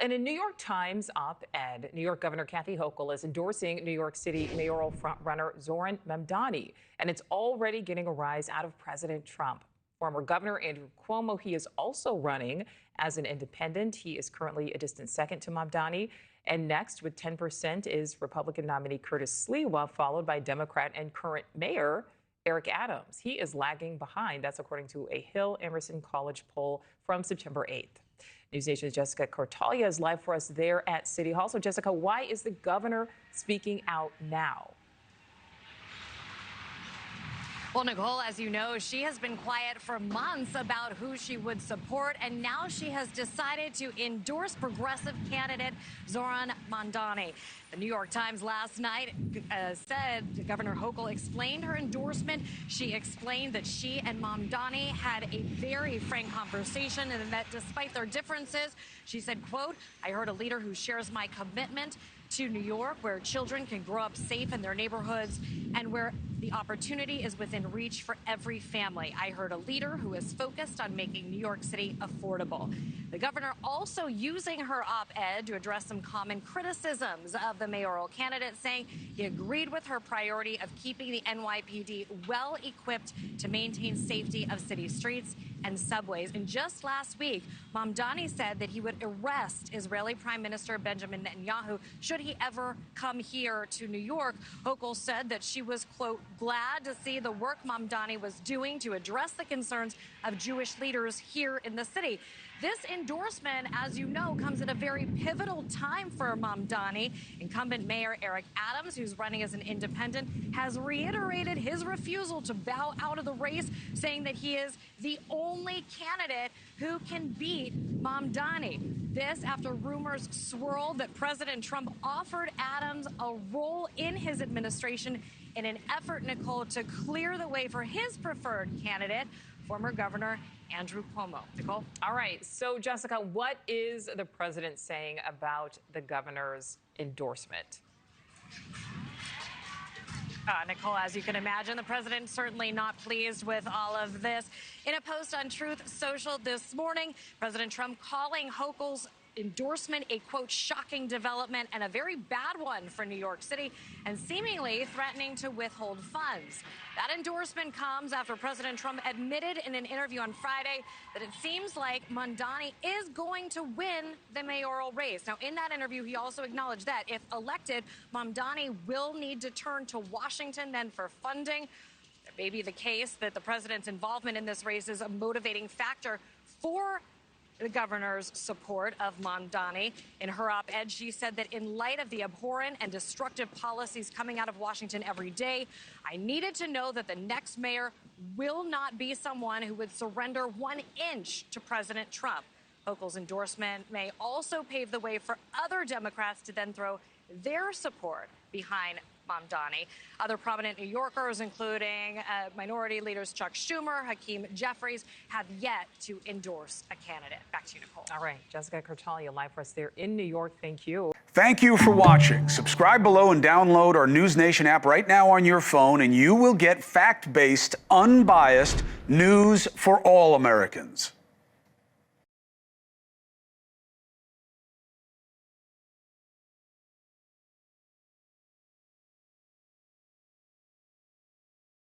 In a New York Times op-ed, New York Governor Kathy Hochul is endorsing New York City mayoral frontrunner Zohran Mamdani, and it's already getting a rise out of President Trump. Former Governor Andrew Cuomo, he is also running as an independent. He is currently a distant second to Mamdani. And next, with 10%, is Republican nominee Curtis Sliwa, followed by Democrat and current mayor Eric Adams. He is lagging behind. That's according to a Hill Emerson College poll from September 8th. NewsNation's Jessica Cortalia is live for us there at City Hall. So, Jessica, why is the governor speaking out now? Well, Nichole, as you know, she has been quiet for months about who she would support, and now she has decided to endorse progressive candidate Zohran Mamdani. The New York Times last night said Governor Hochul explained her endorsement. She explained that she and Mamdani had a very frank conversation, and that despite their differences, she said, quote, "I heard a leader who shares my commitment to New York, where children can grow up safe in their neighborhoods and where the opportunity is within reach for every family. I heard a leader who is focused on making New York City affordable." The governor also using her op-ed to address some common criticisms of the mayoral candidate, saying he agreed with her priority of keeping the NYPD well equipped to maintain safety of city streets and subways. And just last week, Mamdani said that he would arrest Israeli Prime Minister Benjamin Netanyahu should he ever come here to New York. Hochul said that she was, quote, "glad to see the work Mamdani was doing to address the concerns of Jewish leaders here in the city." This endorsement, as you know, comes at a very pivotal time for Mamdani. Incumbent Mayor Eric Adams, who's running as an independent, has reiterated his refusal to bow out of the race, saying that he is the only candidate who can beat Mamdani. This after rumors swirled that President Trump offered Adams a role in his administration in an effort, Nichole, to clear the way for his preferred candidate, former Governor Andrew Cuomo. Nichole? All right. So, Jessica, what is the president saying about the governor's endorsement? Nichole, as you can imagine, the president certainly not pleased with all of this. In a post on Truth Social this morning, President Trump calling Hochul's endorsement a, quote, shocking development and a very bad one for New York City, and seemingly threatening to withhold funds. That endorsement comes after President Trump admitted in an interview on Friday that it seems like Mamdani is going to win the mayoral race. Now, in that interview, he also acknowledged that if elected, Mamdani will need to turn to Washington then for funding. It may be the case that the president's involvement in this race is a motivating factor for the governor's support of Mamdani. In her op-ed, she said that in light of the abhorrent and destructive policies coming out of Washington every day, I needed to know that the next mayor will not be someone who would surrender 1 inch to President Trump. Hochul's endorsement may also pave the way for other Democrats to then throw their support behind Mamdani. Other prominent New Yorkers, including minority leaders Chuck Schumer, Hakeem Jeffries, have yet to endorse a candidate. Back to you, Nichole. All right. Jessica Cortalia, live for us there in New York. Thank you. Thank you for watching. Subscribe below and download our NewsNation app right now on your phone, and you will get fact-based, unbiased news for all Americans.